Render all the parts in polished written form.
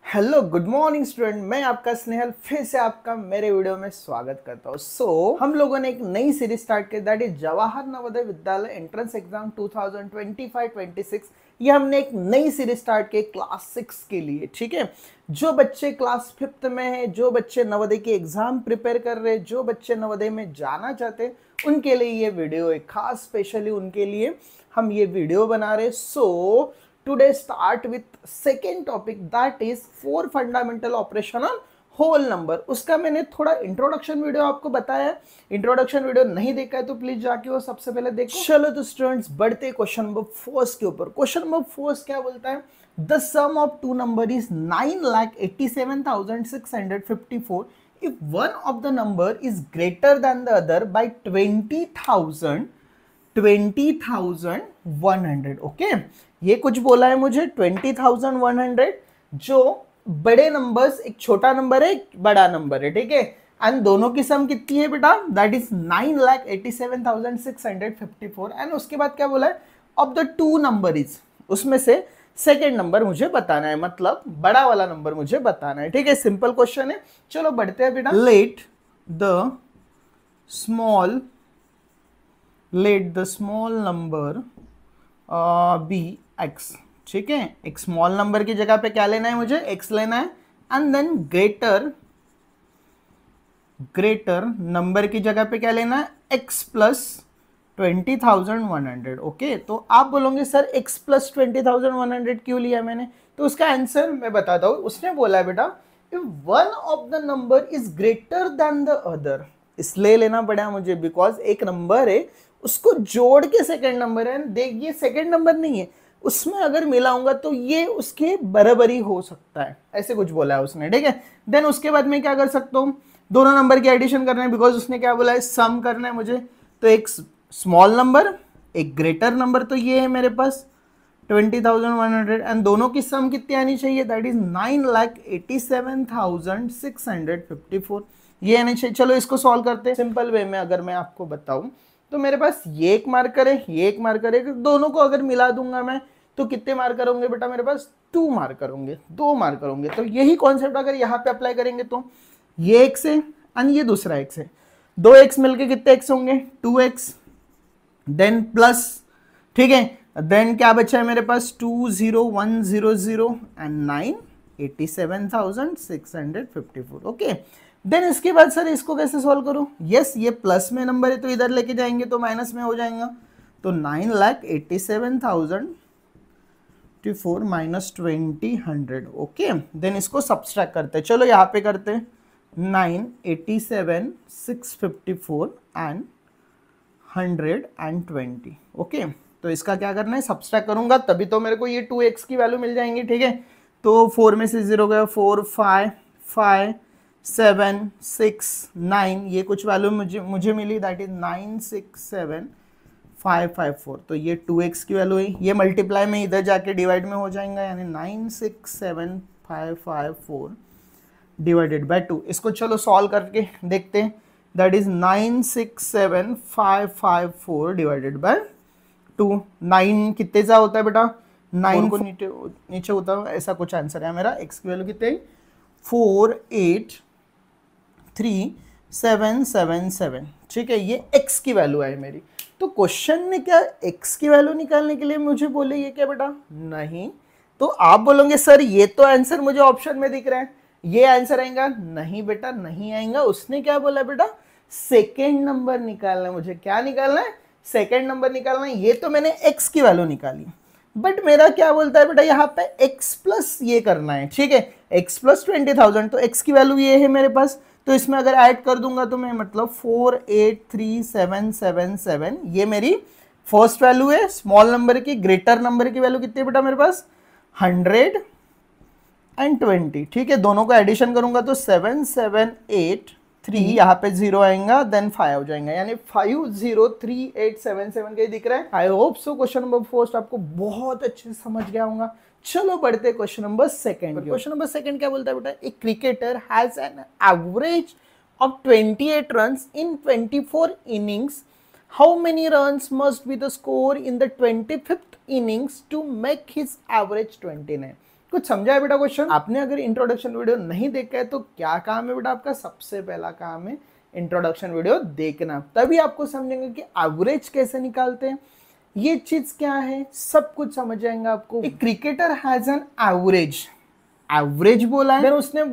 Hello good morning student, मैं आपका स्नेहल फिर से आपका मेरे वीडियो में स्वागत करता हूँ। हम लोगों ने एक नई सीरीज स्टार्ट की, that is Jawahar Navodaya Vidyalaya entrance exam 2025-26। ये हमने एक नई सीरीज स्टार्ट की क्लास 6 के लिए। ठीक है, जो बच्चे क्लास 5th में है, जो बच्चे नवोदय की एग्जाम प्रिपेयर कर रहे हैं, जो बच्चे नवोदय में जाना चाहते हैं, उनके लिए ये वीडियो है, खास स्पेशली उनके लिए हम ये वीडियो बना रहे। Today start with second topic, that is four fundamental operation on whole number. उसका मैंने थोड़ा इंट्रोडक्शन वीडियो आपको बताया है। इंट्रोडक्शन वीडियो नहीं देखा है तो प्लीज जाके वो सबसे पहले देखो। चलो तो स्टूडेंट्स बढ़ते क्वेश्चन नंबर 4 के ऊपर। क्वेश्चन नंबर 4 क्या बोलता है? The sum of two number is 9,87,654 if one of the number is greater than the other by 20,100। Okay, ये कुछ बोला है मुझे 20,100। जो बड़े नंबर्स, एक छोटा नंबर है, एक बड़ा नंबर है, ठीक है, एंड दोनों की सम कितनी है बेटा? That is 9,87,654। एंड उसके बाद क्या बोला है? Of the two number is, उसमें से सेकेंड नंबर मुझे बताना है, मतलब बड़ा वाला नंबर मुझे बताना है। ठीक है, सिंपल क्वेश्चन है। चलो बढ़ते हैं बेटा। Let the small number be x. ठीक है, एक स्मॉल नंबर की जगह पे क्या लेना है मुझे? एक्स लेना है। एंड देन ग्रेटर नंबर की जगह पे क्या लेना है? X plus 20,100। ओके, तो आप बोलोगे सर एक्स प्लस 20,100 क्यों लिया मैंने? तो उसका आंसर मैं बताता हूँ। उसने बोला है बेटा, if one of the number is greater than the other, इसलिए लेना पड़ा मुझे बिकॉज एक नंबर है, उसको जोड़ के सेकेंड नंबर है। देख, ये सेकेंड नंबर नहीं है, उसमें अगर मिलाऊंगा तो ये उसके बराबरी हो सकता है, ऐसे कुछ बोला है उसने। ठीक है, देन उसके बाद मैं क्या कर सकता हूँ? दोनों नंबर की एडिशन करना है, बिकॉज उसने क्या बोला है? सम करना है मुझे। तो एक स्मॉल नंबर, एक ग्रेटर नंबर, तो ये है मेरे पास 20,100, एंड दोनों की सम कितनी आनी चाहिए? That is 9,87,654। ये आनी चाहिए। चलो इसको सॉल्व करते हैं सिंपल वे में। अगर मैं आपको बताऊं तो मेरे पास ये एक मार्कर है, ये एक मार्कर है, दोनों को अगर मिला दूंगा मैं तो कितने मार्कर होंगे बेटा? मेरे पास 2 मार्कर होंगे, 2 मार्कर होंगे। तो यही कॉन्सेप्ट अगर यहाँ पे अप्लाई करेंगे तो ये एक्स है एंड ये दूसरा एक्स है, 2 एक्स मिलके कितने एक्स होंगे? 2x। देन प्लस, ठीक है, देन क्या बचा है मेरे पास? 20100 एंड 9,87,654। ओके, देन इसके बाद सर इसको कैसे सॉल्व करूं? यस, ये प्लस में नंबर है तो इधर लेके जाएंगे तो माइनस में हो जाएगा। तो 9,87,004 माइनस 20,100। ओके, देन इसको सब्सट्रैक्ट करते हैं। चलो यहाँ पे करते हैं 9,87,654 एंड 120। ओके, तो इसका क्या करना है? सब्सट्रैक्ट करूंगा तभी तो मेरे को ये 2x की वैल्यू मिल जाएंगी। ठीक है, तो 4 में से 0 गया, 4 5 5 7 6 9, ये कुछ वैल्यू मुझे मिली, दैट इज 9,67,554। तो ये 2x की वैल्यू है। ये मल्टीप्लाई में इधर जाके डिवाइड में हो जाएगा, यानी 9,67,554 डिवाइडेड बाय 2। इसको चलो सॉल्व करके देखते हैं। That is 9,67,554 divided by 2। 9 कितने सा होता है बेटा? 9 को नीचे होता है, ऐसा कुछ आंसर है मेरा। x की वैल्यू कितने? 483,777। ठीक है, ये x की वैल्यू है मेरी। तो क्वेश्चन ने क्या x की वैल्यू निकालने के लिए मुझे बोले ये क्या बेटा? नहीं। तो आप बोलोगे सर ये तो आंसर मुझे ऑप्शन में दिख रहा है, ये आंसर आएगा? नहीं बेटा, नहीं आएगा। उसने क्या बोला बेटा? सेकेंड नंबर निकालना है मुझे। क्या निकालना है? सेकेंड नंबर निकालना है। ये तो मैंने x की वैल्यू निकाली, बट मेरा क्या बोलता है बेटा? यहाँ पे x प्लस ये करना है। ठीक है, x प्लस 20,000, तो x की वैल्यू ये है मेरे पास। तो इसमें अगर ऐड कर दूंगा तो मैं, मतलब 483,777, ये मेरी फर्स्ट वैल्यू है स्मॉल नंबर की। ग्रेटर नंबर की वैल्यू कितनी है बेटा मेरे पास? 120। ठीक है, दोनों को एडिशन करूंगा तो 778,3, यहाँ पे 0 आएगा, देन 5 हो जाएगा, यानी 503877 का ही दिख रहा है। आई होप सो क्वेश्चन नंबर 4 आपको बहुत अच्छे से समझ गया होगा। चलो बढ़ते क्वेश्चन नंबर 2। क्वेश्चन नंबर 2 क्या बोलता है बेटा? A cricketer has an average of 28 runs in 24 innings. How many runs must be the score in the 25th innings to make his average 29? कुछ समझा है बेटा क्वेश्चन? आपने अगर इंट्रोडक्शन वीडियो नहीं देखा है तो क्या काम है बेटा आपका? सबसे पहला काम है इंट्रोडक्शन वीडियो देखना, तभी आपको समझेंगे कि एवरेज कैसे निकालते हैं, ये चीज क्या है, सब कुछ समझ जाएंगे आपको। एक क्रिकेटर हैज एन एवरेज बोला है, उसने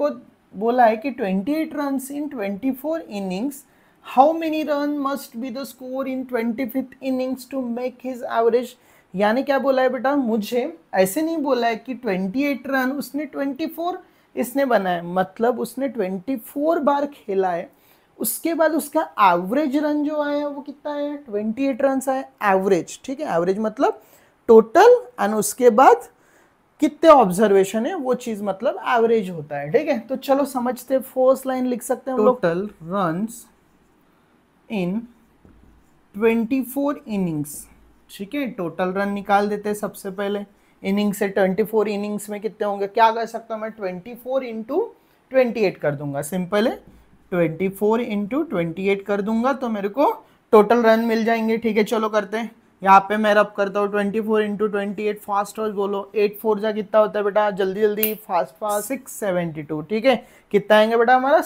बोला है कि 28 runs in 24 innings, how many run must be the score in 25th innings to make his average. यानी क्या बोला है बेटा, मुझे ऐसे नहीं बोला है कि 28 रन उसने 24 इसने बनाया, मतलब उसने 24 बार खेला है, उसके बाद उसका एवरेज रन जो आया वो कितना है, 28 रन आया एवरेज। ठीक है, एवरेज मतलब टोटल एंड उसके बाद कितने ऑब्जर्वेशन है वो चीज मतलब एवरेज होता है। ठीक है, तो चलो समझते, फर्स्ट लाइन लिख सकते हैं हम लोग, टोटल रन्स इन 24 इनिंग्स। ठीक है, टोटल रन निकाल देते हैं सबसे पहले, इनिंग से 24 इनिंग्स में कितने होंगे, क्या कर सकता हूं मैं, 24 इंटू 28 कर दूंगा, सिंपल है, 24 इंटू 28 कर दूंगा तो मेरे को टोटल रन मिल जाएंगे। ठीक है, चलो करते हैं, यहाँ पे मैं रब करता हूँ 24 इंटू 28, फास्ट फास्ट बोलो, 8 4 जा कितना होता है बेटा, जल्दी जल्दी फास्ट फास्ट, 672। ठीक है, कितना आएंगे बेटा हमारा,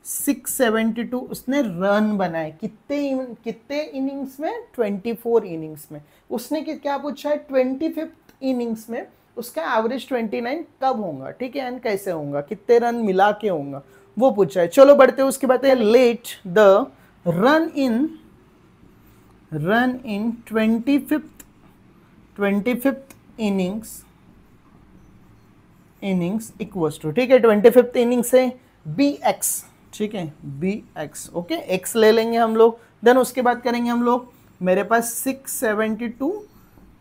672 उसने रन बनाए, कितने इनिंग्स में, 24 इनिंग्स में। उसने क्या पूछा है, 25th इनिंग्स में उसका एवरेज 29 कब होगा, ठीक है, एंड कैसे होगा, कितने रन मिला के होगा वो पूछा है। चलो बढ़ते हैं, उसके बाद let the run in 25th innings equals to, ठीक है, 25th इनिंग से bx, ठीक है, bx, ओके, x ले लेंगे हम लोग, देन उसके बाद करेंगे हम लोग, मेरे पास 672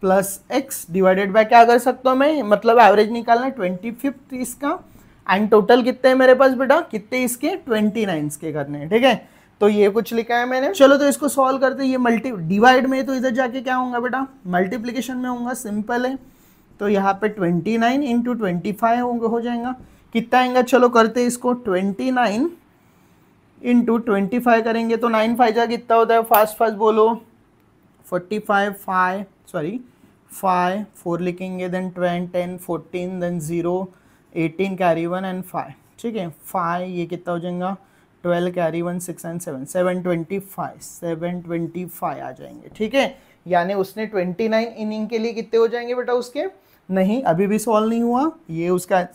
प्लस x डिवाइडेड बाय, क्या कर सकता हूँ मैं, मतलब एवरेज निकालना है 25th इसका, एंड टोटल कितने हैं मेरे पास बेटा, कितने इसके, 29 के करने हैं। ठीक है, तो ये कुछ लिखा है मैंने। चलो तो इसको सॉल्व करते हैं, ये डिवाइड में, तो इधर जाके क्या होगा बेटा, मल्टीप्लीकेशन में होगा, सिंपल है, तो यहाँ पे 29 इंटू 25 हो जाएगा, कितना आएगा, चलो करते हैं इसको, 29 इंटू 25 करेंगे तो 9 5 जा कितना होता है, फास्ट फास्ट बोलो, 45 5 4 लिखेंगे, देन 10 14 देन 0 18 कैरी 1 एंड 5, ठीक है, 5 ये कितना हो जाएगा, 12 कैरी 1 6 एंड 7 725 आ जाएंगे। ठीक है, यानी उसने 29 इनिंग के लिए कितने हो जाएंगे बेटा उसके, नहीं अभी भी सॉल्व नहीं हुआ, ये उसका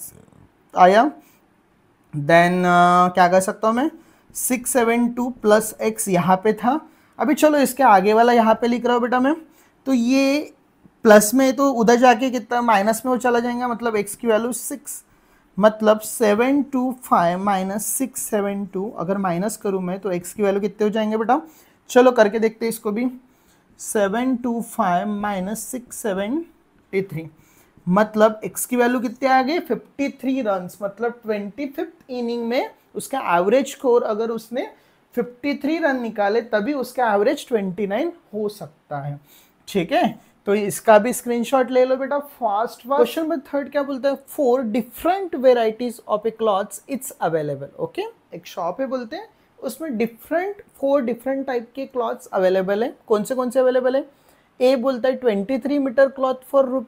आया, देन क्या कर सकता हूँ मैं, 672 प्लस एक्स यहाँ पे था, अभी चलो इसके आगे वाला यहाँ पे लिख रहा हूँ बेटा मैं, तो ये प्लस में तो उधर जाके कितना माइनस में वो चला जाएगा, मतलब x की वैल्यू 6, मतलब 725 माइनस 672, अगर माइनस करूँ मैं तो x की वैल्यू कितने हो जाएंगे बेटा, चलो करके देखते हैं इसको भी, 725 माइनस 673, मतलब x की वैल्यू कितने आ गए, 53 रन्स, मतलब 25th इनिंग में उसका एवरेज स्कोर अगर उसने 53 रन निकाले तभी उसका एवरेज 29 हो सकता है। ठीक है, तो इसका भी स्क्रीनशॉट ले लो बेटा फास्ट। क्वेश्चन नंबर 3 क्या बोलता है, 4 different varieties of a clothes it's available. Okay, एक शॉप है बोलते हैं, उसमें 4 डिफरेंट टाइप के क्लॉथ्स अवेलेबल है। कौन से अवेलेबल है, ए बोलता है 23 metre cloth for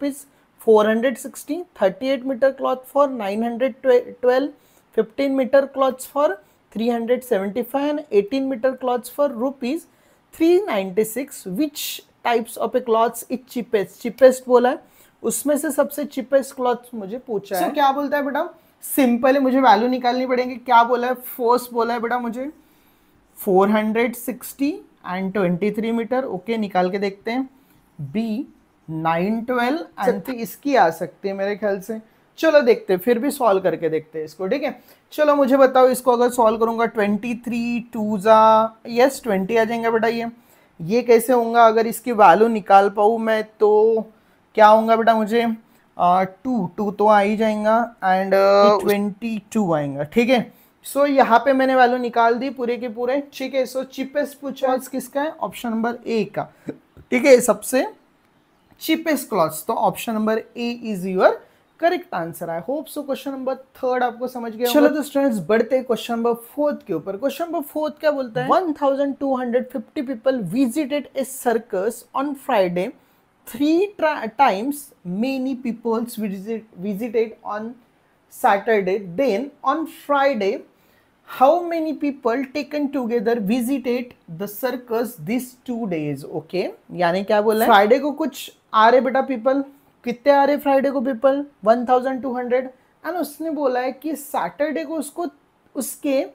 ₹460, 38 metre cloth for 912, 15 metre clothes for 375 and 18 metre clothes for ₹396। Which types of a clothes is cheapest बोला है, उसमें से सबसे चीपेस्ट क्लॉथ मुझे पूछा है। क्या बोलता है बेटा, सिंपल है, मुझे वैल्यू निकालनी पड़ेगी। क्या बोला है, फर्स्ट बोला है बेटा मुझे 460 एंड 23 मीटर, ओके, निकाल के देखते हैं, बी 912 एंड इसकी आ सकती है मेरे ख्याल से, चलो देखते हैं, फिर भी सॉल्व करके देखते हैं इसको। ठीक है, चलो मुझे बताओ, इसको अगर सॉल्व करूंगा 23 2 जा, यस 20 आ जाएंगे बेटा, ये कैसे होगा, अगर इसकी वैल्यू निकाल पाऊँ मैं तो क्या होगा बेटा, मुझे 2 तो आ ही जाएगा एंड 22 आएगा। ठीक है, सो यहाँ पे मैंने वैल्यू निकाल दी पूरे के पूरे। ठीक है, सो चीपेस्ट पूछा किसका है, ऑप्शन नंबर ए का। ठीक है, सबसे चीपेस्ट क्लॉथ्स, तो option number A is your correct answer. I hope so question number 3 आपको समझ गया। चलो तो स्टूडेंट्स बढ़ते हैं क्वेश्चन नंबर 4 के ऊपर। क्वेश्चन नंबर 4 क्या बोलता है, 1250 people visited a circus on Friday 3 times many peoples visited on Saturday. Then on Friday, how many people taken together visited the circus these 2 days? Okay, यानी क्या बोला है, फ्राइडे को कुछ आ रहे बेटा पीपल, कितने आ रहे फ्राइडे को पीपल 1200, एंड उसने बोला है कि सैटरडे को उसको उसके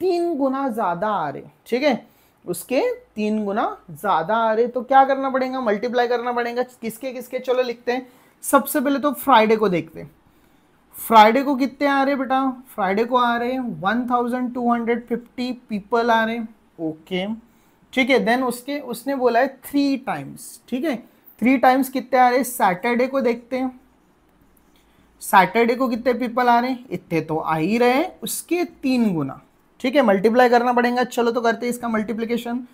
3 गुना ज्यादा आ रहे, ठीक है, उसके 3 गुना ज्यादा आ रहे, तो क्या करना पड़ेगा, मल्टीप्लाई करना पड़ेगा, किसके किसके, चलो लिखते हैं। सबसे पहले तो फ्राइडे को देखते हैं, फ्राइडे को कितने आ रहे बेटा, फ्राइडे को आ रहे 1250 पीपल आ रहे, ओके, ठीक है। देन उसने बोला है 3 टाइम्स, ठीक है, 3 टाइम्स कितने आ रहे, सैटरडे को देखते हैं, सैटरडे को कितने पीपल आ रहे हैं, इतने तो आ ही रहे, उसके 3 गुना, ठीक है, मल्टीप्लाई करना पड़ेगा। चलो तो करते हैं इसका मल्टीप्लिकेशन,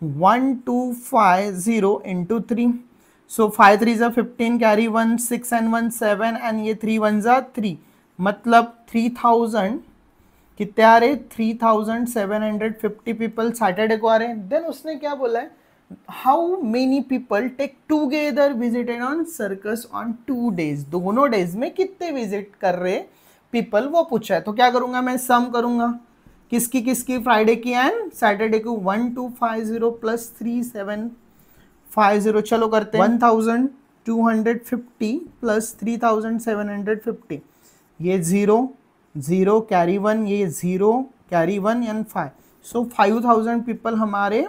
1250 इंटू 3, सो 5 3 जा 15, कैरी 1, 6 and 1 7, एंड ये 3 1 जा 3, मतलब 3000 कितने आ रहे, 3750 पीपल सैटरडे को आ रहे हैं। देन उसने क्या बोला है, how many people take together visited on circus on 2 days, दोनों डेज में कितने विजिट कर रहे पीपल वो पूछा है। तो क्या करूंगा मैं, सम करूंगा, किसकी किसकी, फ्राइडे की एंड सैटरडे को, 1250 प्लस 3750, चलो करते हैं, 1250 प्लस 3750, ये 0 0 कैरी 1, ये 0 कैरी 1 एंड 5, सो 5000 पीपल हमारे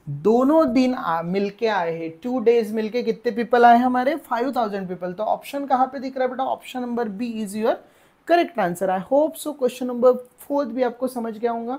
दोनों दिन मिलके आए हैं, 2 days मिलके कितने पीपल आए हमारे, 5000 पीपल। तो ऑप्शन कहाँ पे दिख रहा है बेटा, option number B is your correct answer. I hope so question number 4 भी आपको समझ गया होगा।